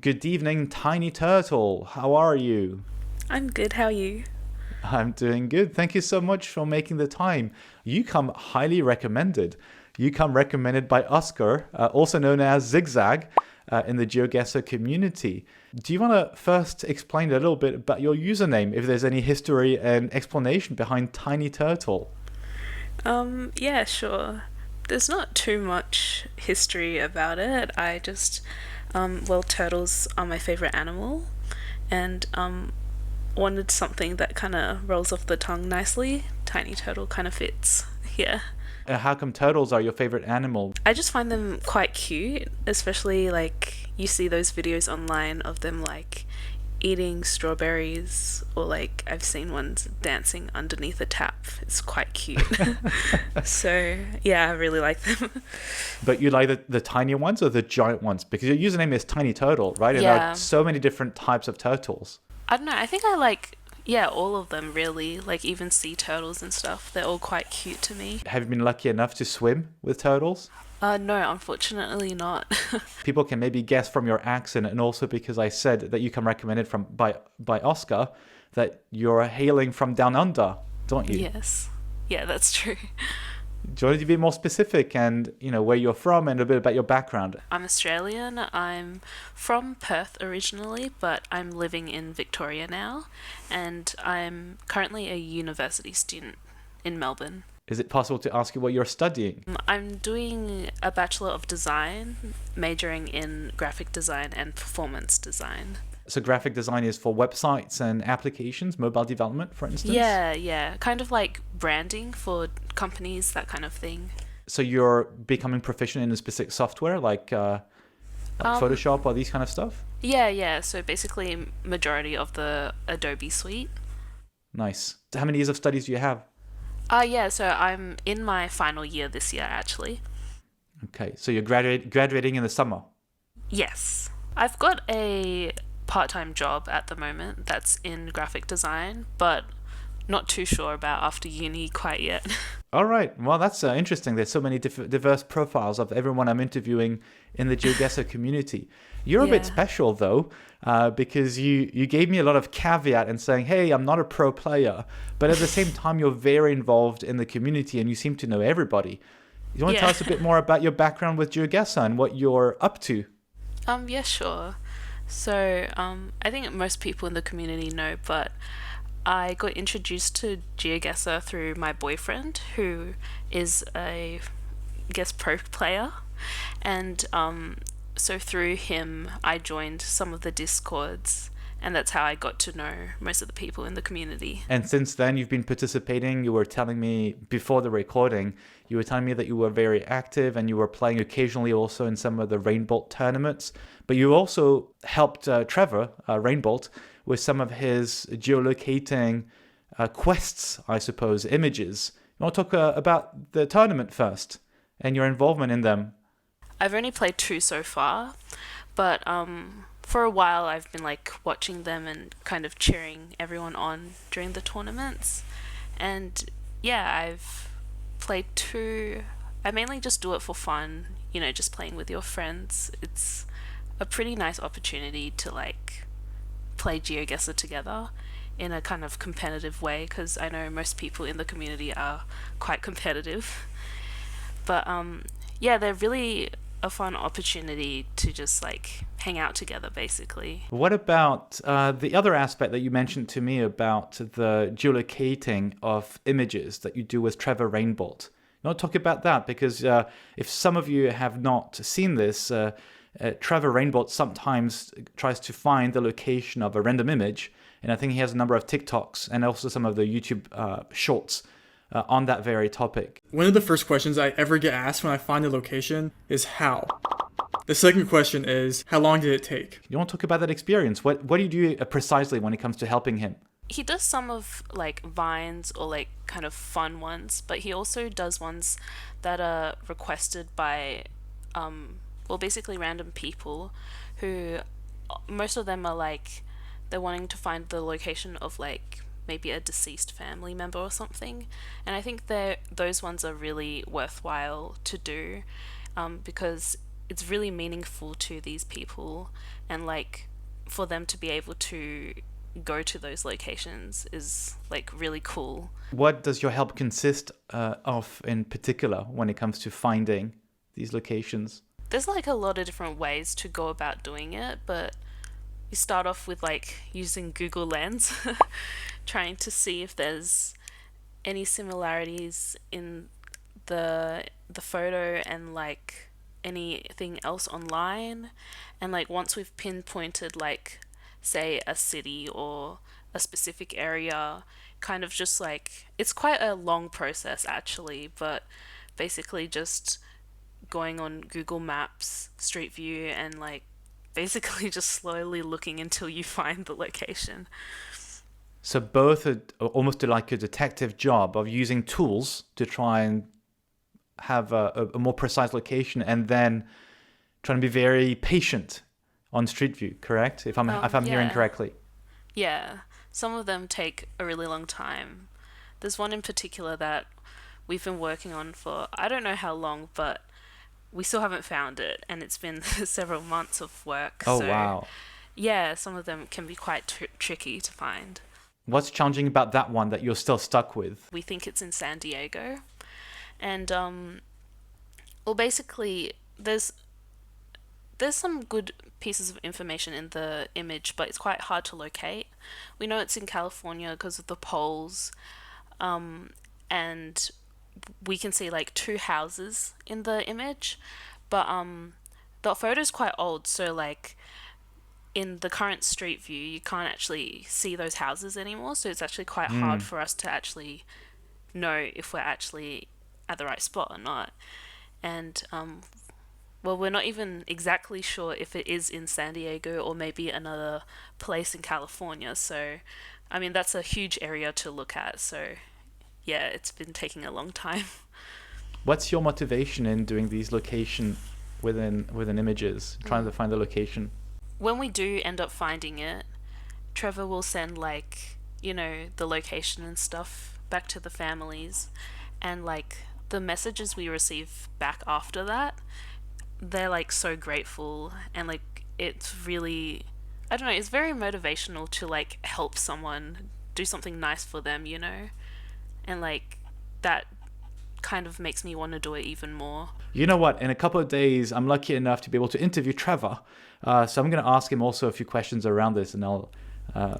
Good evening, Tiny Turtle. How are you? I'm good, how are you? I'm doing good. Thank you so much for making the time. You come highly recommended. You come recommended by Oscar, also known as Zigzag, in the GeoGuessr community. Do you want to first explain a little bit about your username, if there's any history and explanation behind Tiny Turtle? Yeah, sure. There's not too much history about it. Well, turtles are my favorite animal, and wanted something that kind of rolls off the tongue nicely. Tiny turtle kind of fits. Yeah. How come turtles are your favorite animal? I just find them quite cute, especially like you see those videos online of them like eating strawberries, or like I've seen ones dancing underneath a tap. It's quite cute. So yeah, I really like them. But you like the tiny ones or the giant ones? Because your username is Tiny Turtle, right? And there are Yeah. so many different types of turtles. I don't know, I think I like, yeah, all of them really. Like even sea turtles and stuff. They're all quite cute to me. Have you been lucky enough to swim with turtles? No, unfortunately not. People can maybe guess from your accent, and also because I said that you come recommended from by Oscar, that you're hailing from down under, don't you? Yes. Yeah, that's true. Do you want to be more specific and where you're from and a bit about your background? I'm Australian. I'm from Perth originally, but I'm living in Victoria now, and I'm currently a university student in Melbourne. Is it possible to ask you what you're studying? I'm doing a Bachelor of Design, majoring in graphic design and performance design. So graphic design is for websites and applications, mobile development, for instance? Yeah. Kind of like branding for companies, that kind of thing. So you're becoming proficient in a specific software like Photoshop or these kind of stuff? Yeah. So basically, majority of the Adobe suite. Nice. How many years of studies do you have? Yeah, so I'm in my final year this year, actually. Okay, so you're graduating in the summer. Yes. I've got a part-time job at the moment that's in graphic design, but not too sure about after uni quite yet. All right. Well, that's interesting. There's so many diverse profiles of everyone I'm interviewing in the GeoGuessr community. You're a bit Yeah. special, though, because you gave me a lot of caveat and saying, hey, I'm not a pro player. But at the same time, you're very involved in the community and you seem to know everybody. You want to tell Yeah. us a bit more about your background with GeoGuessr and what you're up to? Yeah, sure. So, I think most people in the community know, but I got introduced to GeoGuessr through my boyfriend, who is a, I guess, pro player. And so through him, I joined some of the discords, and that's how I got to know most of the people in the community. And since then, you've been participating. You were telling me before the recording, you were telling me that you were very active and you were playing occasionally also in some of the Rainbolt tournaments. But you also helped Trevor, Rainbolt, with some of his geolocating quests, I suppose, images. You want to talk about the tournament first and your involvement in them? I've only played two so far, but for a while I've been like watching them and kind of cheering everyone on during the tournaments. And yeah, I've played two. I mainly just do it for fun, just playing with your friends. It's a pretty nice opportunity to like play GeoGuessr together in a kind of competitive way, because I know most people in the community are quite competitive. But yeah, they're really a fun opportunity to just like hang out together basically. What about the other aspect that you mentioned to me about the geolocating of images that you do with Trevor Rainbolt? You want to talk about that? Because if some of you have not seen this, Trevor Rainbolt sometimes tries to find the location of a random image, and I think he has a number of TikToks and also some of the YouTube shorts on that very topic. One of the first questions I ever get asked when I find a location is how. The second question is, how long did it take? You want to talk about that experience? What do you do precisely when it comes to helping him? He does some of like vines or like kind of fun ones, but he also does ones that are requested by well, basically random people who, most of them are like, they're wanting to find the location of like maybe a deceased family member or something. And I think those ones are really worthwhile to do, because it's really meaningful to these people, and like for them to be able to go to those locations is like really cool. What does your help consist of in particular when it comes to finding these locations? There's like a lot of different ways to go about doing it, but you start off with like using Google Lens, trying to see if there's any similarities in the photo and like anything else online. And like once we've pinpointed like say a city or a specific area, kind of just like it's quite a long process actually, but basically just going on Google Maps, Street View, and like basically just slowly looking until you find the location. So both are almost like a detective job of using tools to try and have a more precise location, and then trying to be very patient on Street View, correct? If I'm hearing Yeah. correctly. Yeah, some of them take a really long time. There's one in particular that we've been working on for I don't know how long, but we still haven't found it, and it's been several months of work. Oh, So wow. yeah, some of them can be quite tricky to find. What's challenging about that one that you're still stuck with? We think it's in San Diego, and well, basically, there's some good pieces of information in the image, but it's quite hard to locate. We know it's in California because of the poles, and we can see like two houses in the image, but the photo's quite old, so like in the current Street View you can't actually see those houses anymore, so it's actually quite hard for us to actually know if we're actually at the right spot or not. And well, we're not even exactly sure if it is in San Diego or maybe another place in California, so I mean that's a huge area to look at, so yeah, it's been taking a long time. What's your motivation in doing these location within images, trying to find the location? When we do end up finding it, Trevor will send like, you know, the location and stuff back to the families, and like the messages we receive back after that, they're like so grateful, and like it's really, I don't know, it's very motivational to like help someone do something nice for them, you know? And like that kind of makes me want to do it even more. You know what? In a couple of days, I'm lucky enough to be able to interview Trevor. So I'm going to ask him also a few questions around this, and I'll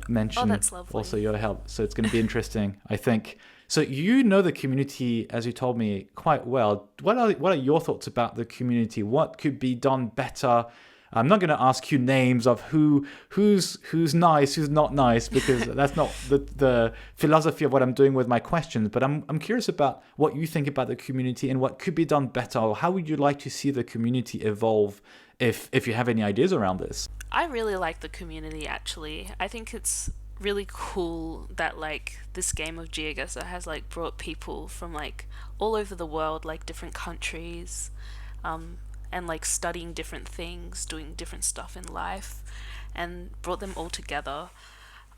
mention that's lovely. also your help. So it's going to be interesting, I think. So you know the community, as you told me, quite well. What are your thoughts about the community? What could be done better? I'm not going to ask you names of who's nice, who's not nice, because that's not the philosophy of what I'm doing with my questions. But I'm curious about what you think about the community and what could be done better, or how would you like to see the community evolve, if you have any ideas around this. I really like the community actually. I think it's really cool that like this game of GeoGuessr has like brought people from like all over the world, like different countries, and like studying different things, doing different stuff in life, and brought them all together.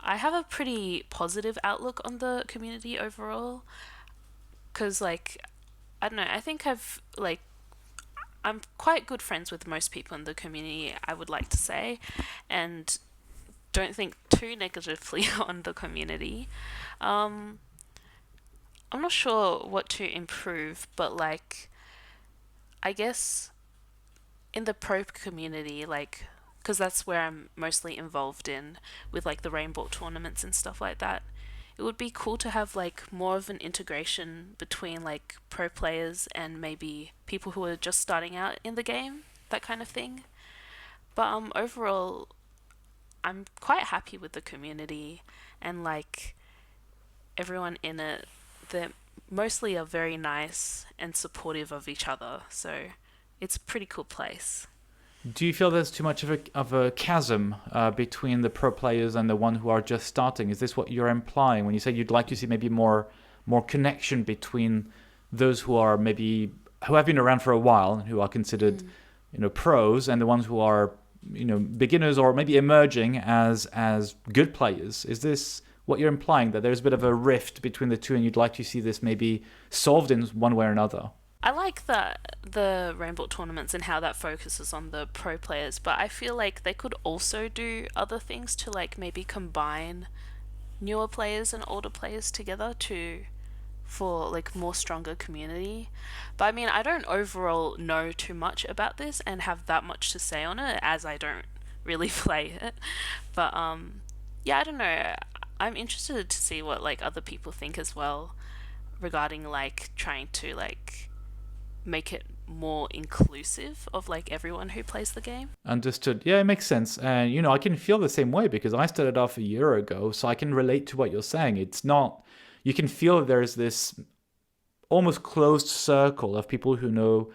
I have a pretty positive outlook on the community overall, because like I don't know, I think I'm quite good friends with most people in the community, I would like to say, and don't think too negatively on the community. I'm not sure what to improve, but like I guess in the pro community, like, because that's where I'm mostly involved in with like the Rainbolt tournaments and stuff like that, it would be cool to have like more of an integration between like pro players and maybe people who are just starting out in the game, that kind of thing. But overall, I'm quite happy with the community, and like everyone in it, they mostly are very nice and supportive of each other, so it's a pretty cool place. Do you feel there's too much of a chasm between the pro players and the one who are just starting? Is this what you're implying when you say you'd like to see maybe more connection between those who are maybe who have been around for a while and who are considered pros, and the ones who are beginners or maybe emerging as good players? Is this what you're implying, that there's a bit of a rift between the two, and you'd like to see this maybe solved in one way or another? I like the Rainbolt tournaments and how that focuses on the pro players, but I feel like they could also do other things to like maybe combine newer players and older players together to for like more stronger community. But I mean, I don't overall know too much about this and have that much to say on it as I don't really play it. But yeah, I don't know. I'm interested to see what like other people think as well regarding like trying to like make it more inclusive of like everyone who plays the game. Understood. Yeah, it makes sense. And, I can feel the same way because I started off a year ago, so I can relate to what you're saying. It's not, you can feel there's this almost closed circle of people who know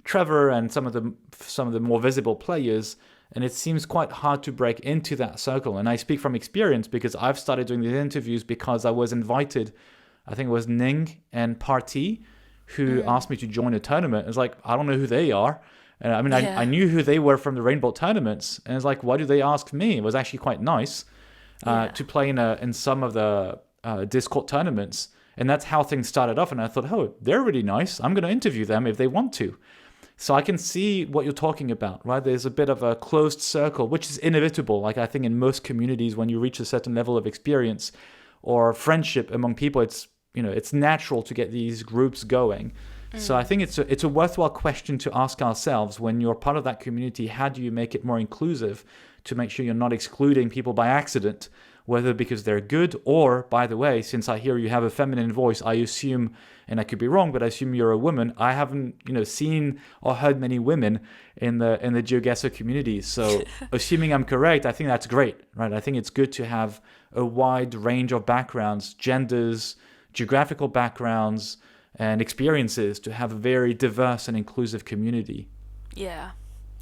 Trevor and some of the more visible players, and it seems quite hard to break into that circle. And I speak from experience because I've started doing these interviews because I was invited, I think it was Ning and Party, who asked me to join a tournament. It's like, I don't know who they are. And I mean, I knew who they were from the Rainbolt tournaments. And it's like, why do they ask me? It was actually quite nice to play in some of the Discord tournaments. And that's how things started off. And I thought, oh, they're really nice. I'm going to interview them if they want to. So I can see what you're talking about, right? There's a bit of a closed circle, which is inevitable. Like I think in most communities, when you reach a certain level of experience or friendship among people, it's natural to get these groups going. So I think it's a worthwhile question to ask ourselves when you're part of that community. How do you make it more inclusive to make sure you're not excluding people by accident, whether because they're good or, by the way, since I hear you have a feminine voice, I assume, and I could be wrong, but I assume you're a woman. I haven't, seen or heard many women in the GeoGuessr community. So assuming I'm correct, I think that's great, right? I think it's good to have a wide range of backgrounds, genders, geographical backgrounds, and experiences to have a very diverse and inclusive community. Yeah,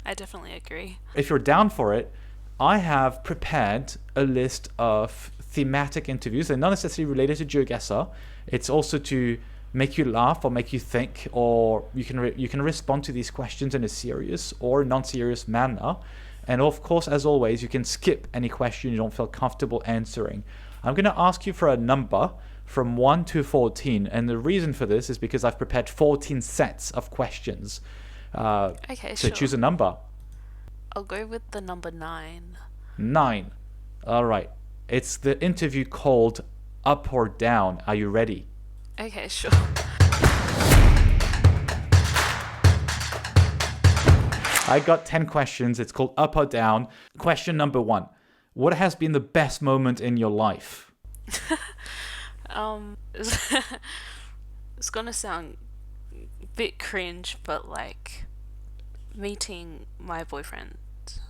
I definitely agree. If you're down for it, I have prepared a list of thematic interviews. They're not necessarily related to GeoGuessr. It's also to make you laugh or make you think, or you can respond to these questions in a serious or non-serious manner. And of course, as always, you can skip any question you don't feel comfortable answering. I'm going to ask you for a number from 1 to 14. And the reason for this is because I've prepared 14 sets of questions. Okay, so sure. Choose a number. I'll go with the number 9. 9. All right. It's the interview called Up or Down. Are you ready? Okay, sure. I got 10 questions. It's called Up or Down. Question number 1. What has been the best moment in your life? It's gonna sound a bit cringe, but like meeting my boyfriend,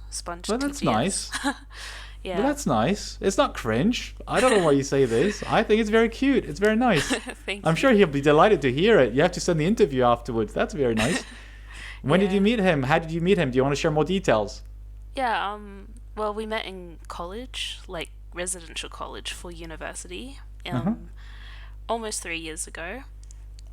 Sponge. Well, that's TTS. nice. Yeah. Well, that's nice. It's not cringe. I don't know why you say this. I think it's very cute. It's very nice. Thank I'm you. sure he'll be delighted to hear it. You have to send the interview afterwards. That's very nice. When did you meet him? How did you meet him? Do you want to share more details? Yeah, well, we met in college, like residential college for university, almost 3 years ago.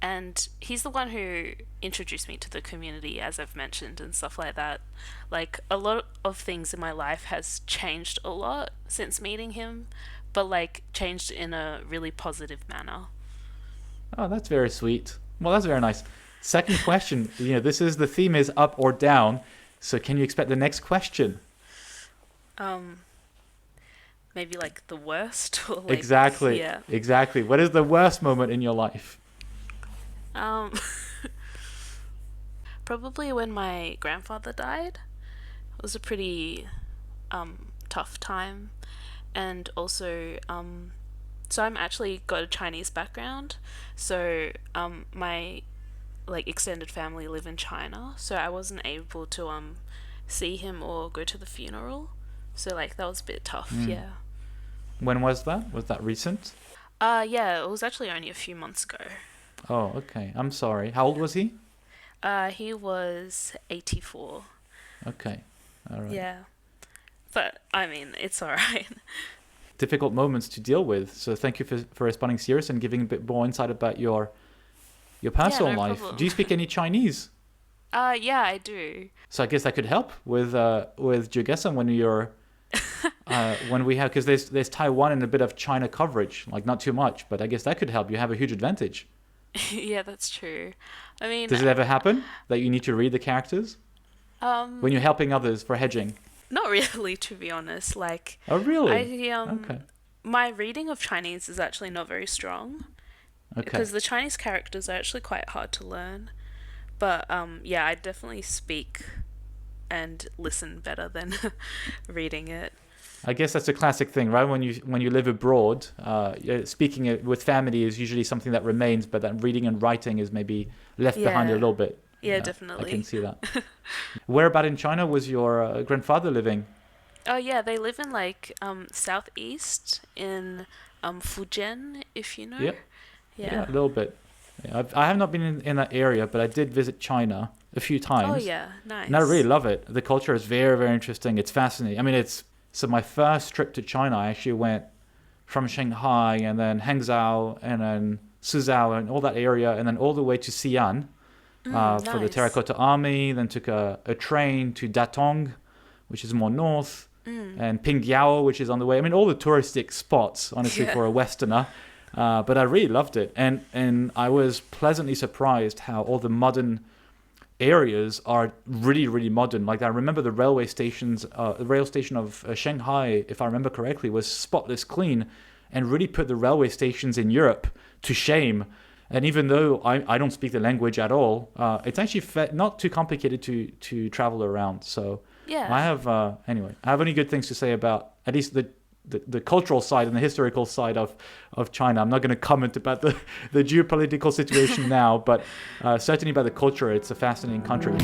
And he's the one who introduced me to the community, as I've mentioned, and stuff like that. Like, a lot of things in my life has changed a lot since meeting him, but like changed in a really positive manner. Oh, that's very sweet. Well, that's very nice. Second question. The theme is up or down. So can you expect the next question? Maybe like the worst or like, Exactly. Yeah. Exactly. What is the worst moment in your life? Probably when my grandfather died. It was a pretty tough time, and also so I'm actually got a Chinese background, so my like extended family live in China, so I wasn't able to see him or go to the funeral, so like that was a bit tough. Yeah. When was that? Was that recent? Yeah, it was actually only a few months ago. Oh, okay. I'm sorry. How old was he? He was 84. Okay. All right. Yeah. But, I mean, it's alright. Difficult moments to deal with. So thank you for responding serious and giving a bit more insight about your personal no life. problem. Do you speak any Chinese? Yeah, I do. So I guess that could help with GeoGuessr when you're when we have, because there's Taiwan and a bit of China coverage, like not too much, but I guess that could help. You have a huge advantage. Yeah, that's true. I mean, Does it ever happen that you need to read the characters when you're helping others for hedging? not really, to be honest. Like, Oh, really? I Okay. my reading of Chinese is actually not very strong Okay. because the Chinese characters are actually quite hard to learn. But yeah, I definitely speak and listen better than reading it. I guess that's a classic thing, right? When you live abroad, speaking with family is usually something that remains, but that reading and writing is maybe left behind a Yeah. little bit. Yeah, I definitely. can see that. Where about in China was your grandfather living? Oh yeah, they live in like southeast in Fujian, if you know. Yep. Yeah. Yeah, a little bit. Yeah, I have not been in that area, but I did visit China a few times. Oh yeah, nice. And I really love it. The culture is very, very interesting. It's fascinating. I mean, so my first trip to China, I actually went from Shanghai and then Hangzhou and then Suzhou and all that area, and then all the way to Xi'an for the Nice. Terracotta Army. Then took a train to Datong, which is more north, and Pingyao, which is on the way. I mean, all the touristic spots, honestly, Yeah. for a Westerner. But I really loved it, and I was pleasantly surprised how all the modern areas are really, really modern. Like I remember the railway stations, the rail station of Shanghai, if I remember correctly, was spotless clean, and really put the railway stations in Europe to shame. And even though I don't speak the language at all, it's actually not too complicated to travel around. So Yeah. I have anyway, I have only good things to say about at least the cultural side and the historical side of China. I'm not going to comment about the geopolitical situation now, but certainly about the culture, it's a fascinating country.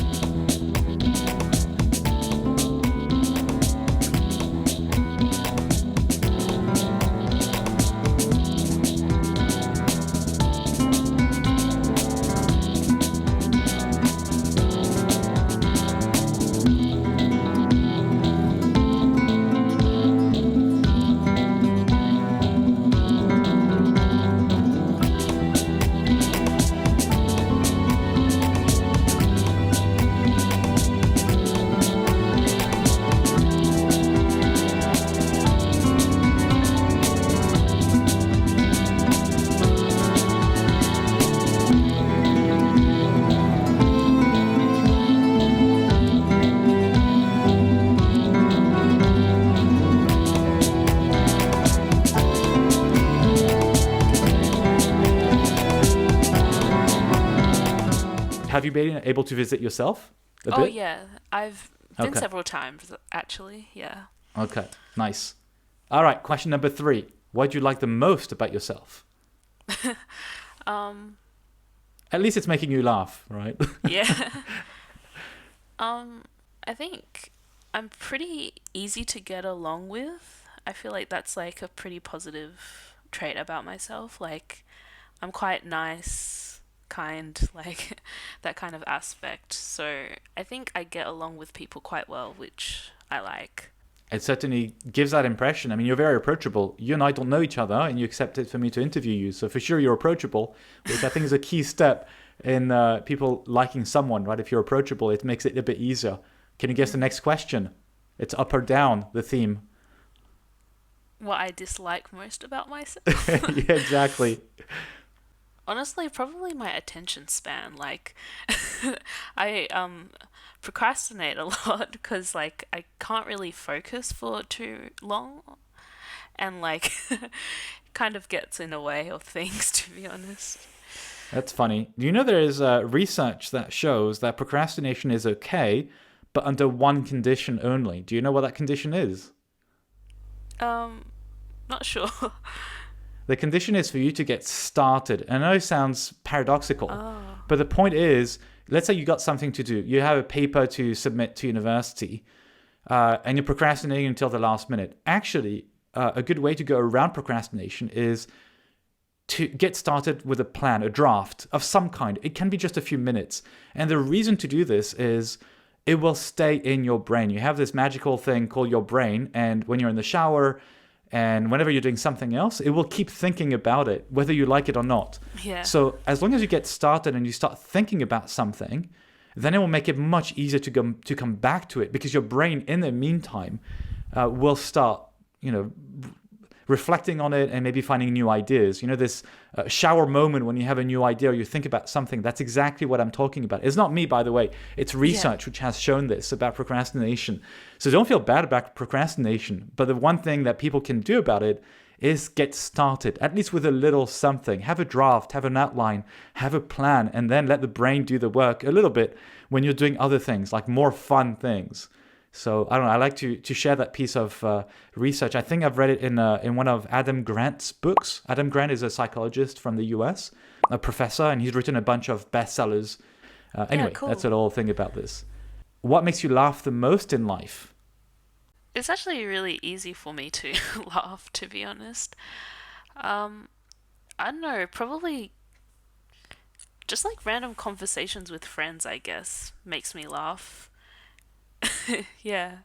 Have you been able to visit yourself a Oh bit? yeah, I've been Okay. several times actually. Yeah. Okay, nice. All right, question number 3. What do you like the most about yourself? At least it's making you laugh, right? Yeah. I think I'm pretty easy to get along with. I feel like that's like a pretty positive trait about myself. Like, I'm quite nice, kind, like that kind of aspect. So I think I get along with people quite well, which I like. It certainly gives that impression. I mean, you're very approachable. You and I don't know each other, and you accepted for me to interview you. So for sure, you're approachable, which I think is a key step in people liking someone, right? If you're approachable, it makes it a bit easier. Can you guess the next question? It's up or down, the theme. What I dislike most about myself? Yeah, exactly. Honestly, probably my attention span. Like, I procrastinate a lot because like I can't really focus for too long, and like kind of gets in the way of things, to be honest. That's funny. Do you know there is research that shows that procrastination is okay, but under one condition only? Do you know what that condition is? Not sure. The condition is for you to get started. And I know it sounds paradoxical, but the point is, let's say you got something to do. You have a paper to submit to university, and you're procrastinating until the last minute. Actually, a good way to go around procrastination is to get started with a plan, a draft of some kind. It can be just a few minutes. And the reason to do this is it will stay in your brain. You have this magical thing called your brain, and when you're in the shower and whenever you're doing something else, it will keep thinking about it, whether you like it or not. Yeah. So as long as you get started and you start thinking about something, then it will make it much easier to come back to it, because your brain in the meantime will start, reflecting on it and maybe finding new ideas. You know, this shower moment when you have a new idea or you think about something, that's exactly what I'm talking about. It's not me, by the way. It's research which has shown this about procrastination. So don't feel bad about procrastination. But the one thing that people can do about it is get started, at least with a little something. Have a draft, have an outline, have a plan, and then let the brain do the work a little bit when you're doing other things, like more fun things. So I don't know, I like to share that piece of research. I think I've read it in one of Adam Grant's books. Adam Grant is a psychologist from the US, a professor, and he's written a bunch of bestsellers. Anyway, cool. That's the whole thing about this. What makes you laugh the most in life? It's actually really easy for me to laugh, to be honest. I don't know, probably just like random conversations with friends, I guess, makes me laugh. Yeah.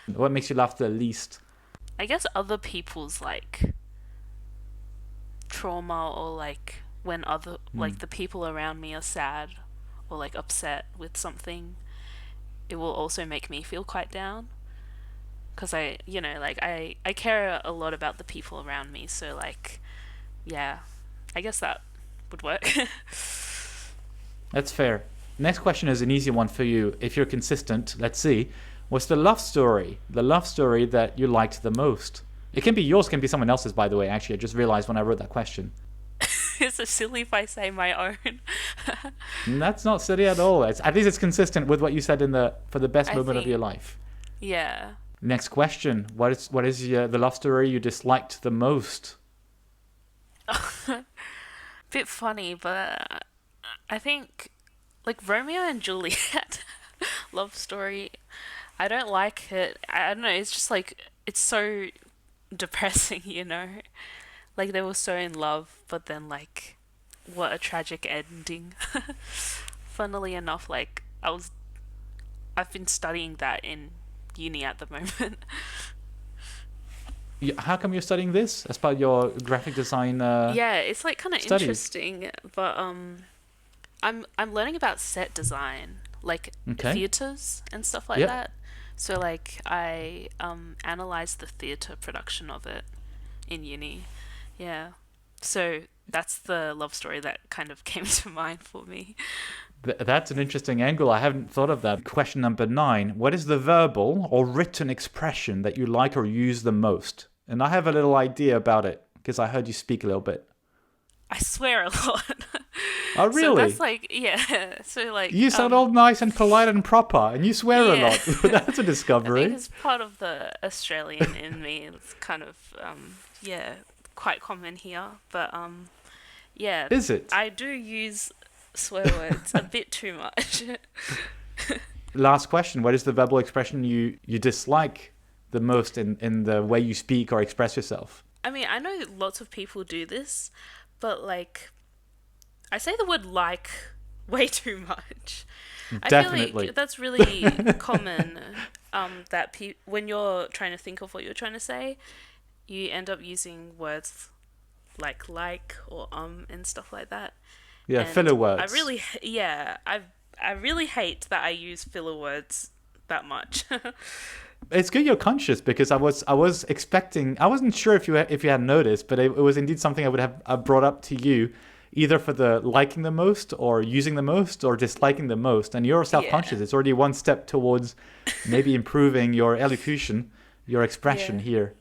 What makes you laugh the least? I guess other people's like trauma, or like when like the people around me are sad or like upset with something, it will also make me feel quite down. Because I care a lot about the people around me, so like, yeah, I guess that would work. That's fair. Next question is an easy one for you. If you're consistent, let's see. What's the love story? The love story that you liked the most? It can be yours, can be someone else's, by the way. Actually, I just realized when I wrote that question. Is it silly if I say my own? That's not silly at all. At least it's consistent with what you said for the best moment of your life. Yeah. Next question. What is the love story you disliked the most? Bit funny, but I think like Romeo and Juliet love story, I don't like it. I don't know, it's just like, it's so depressing, you know? Like they were so in love, but then like, what a tragic ending. Funnily enough, like I've been studying that in uni at the moment. How come you're studying this as part of your graphic design? Yeah, it's like kind of studies? interesting, but I'm learning about set design, like theaters and stuff like that. So like I analyzed the theater production of it in uni. Yeah. So that's the love story that kind of came to mind for me. That's an interesting angle. I haven't thought of that. Question number 9. What is the verbal or written expression that you like or use the most? And I have a little idea about it because I heard you speak a little bit. I swear a lot. Oh, really? So that's like, yeah. So like, you sound all nice and polite and proper, and you swear a lot. That's a discovery. I think it's part of the Australian in me. It's kind of, quite common here. But yeah. Is it? I do use swear words a bit too much. Last question. What is the verbal expression you dislike the most in the way you speak or express yourself? I mean, I know lots of people do this, but like, I say the word like way too much. Definitely. I feel like that's really common, that when you're trying to think of what you're trying to say, you end up using words like or and stuff like that. Yeah, and filler words. I really hate that I use filler words that much. It's good you're conscious, because I was expecting, I wasn't sure if you had noticed, but it was indeed something I would have brought up to you, either for the liking the most or using the most or disliking the most. And you're self-conscious. It's already one step towards maybe improving your elocution, your expression here.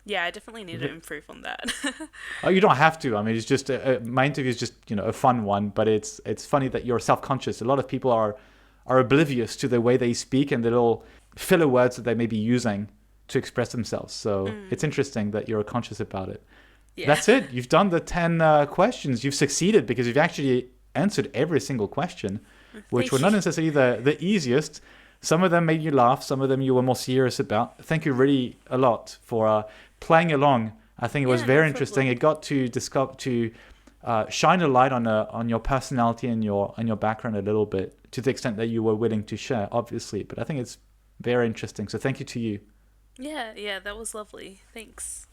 Yeah, I definitely need to improve on that. Oh, you don't have to. I mean, it's just my interview is just a fun one, but it's funny that you're self-conscious. A lot of people are oblivious to the way they speak and the little filler words that they may be using to express themselves. So it's interesting that you're conscious about it. Yeah. That's it. You've done the 10 questions. You've succeeded because you've actually answered every single question, which were not necessarily the easiest. Some of them made you laugh. Some of them you were more serious about. Thank you really a lot for playing along. I think it was very interesting. It got to shine a light on your personality and your background a little bit, to the extent that you were willing to share, obviously. But I think it's very interesting. So thank you to you. Yeah, that was lovely. Thanks.